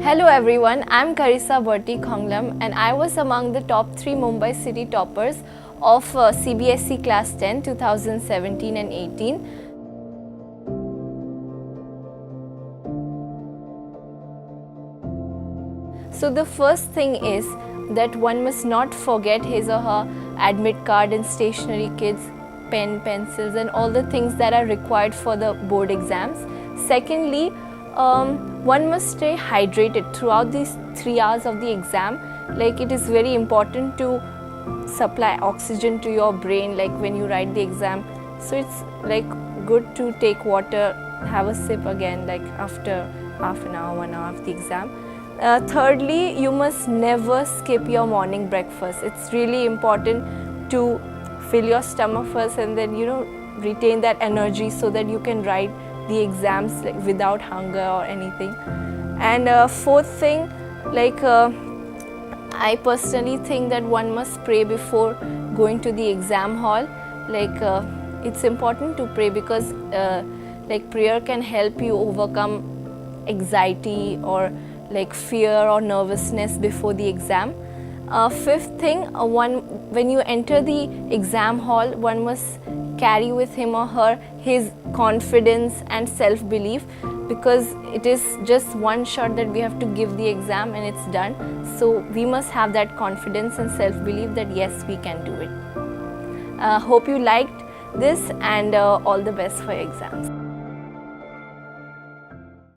Hello everyone, I'm Karissa Berti Khonglam and I was among the top 3 Mumbai city toppers of CBSE class 10 2017 and 18. So the first thing is that one must not forget his or her admit card and stationery kits, pen, pencils and all the things that are required for the board exams. Secondly, one must stay hydrated throughout these 3 hours of the exam. Like, it is very important to supply oxygen to your brain, like when you write the exam. So it's like good to take water, have a sip again, like after half an hour, 1 hour of the exam. Thirdly, you must never skip your morning breakfast. It's really important to fill your stomach first and then retain that energy so that you can write the exams like without hunger or anything. And fourth thing, like I personally think that one must pray before going to the exam hall. Like it's important to pray because like prayer can help you overcome anxiety or like fear or nervousness before the exam. Fifth thing, when you enter the exam hall, one must carry with him or her his confidence and self-belief, because it is just one shot that we have to give the exam and it's done. So we must have that confidence and self-belief that yes, we can do it. Hope you liked this and all the best for your exams.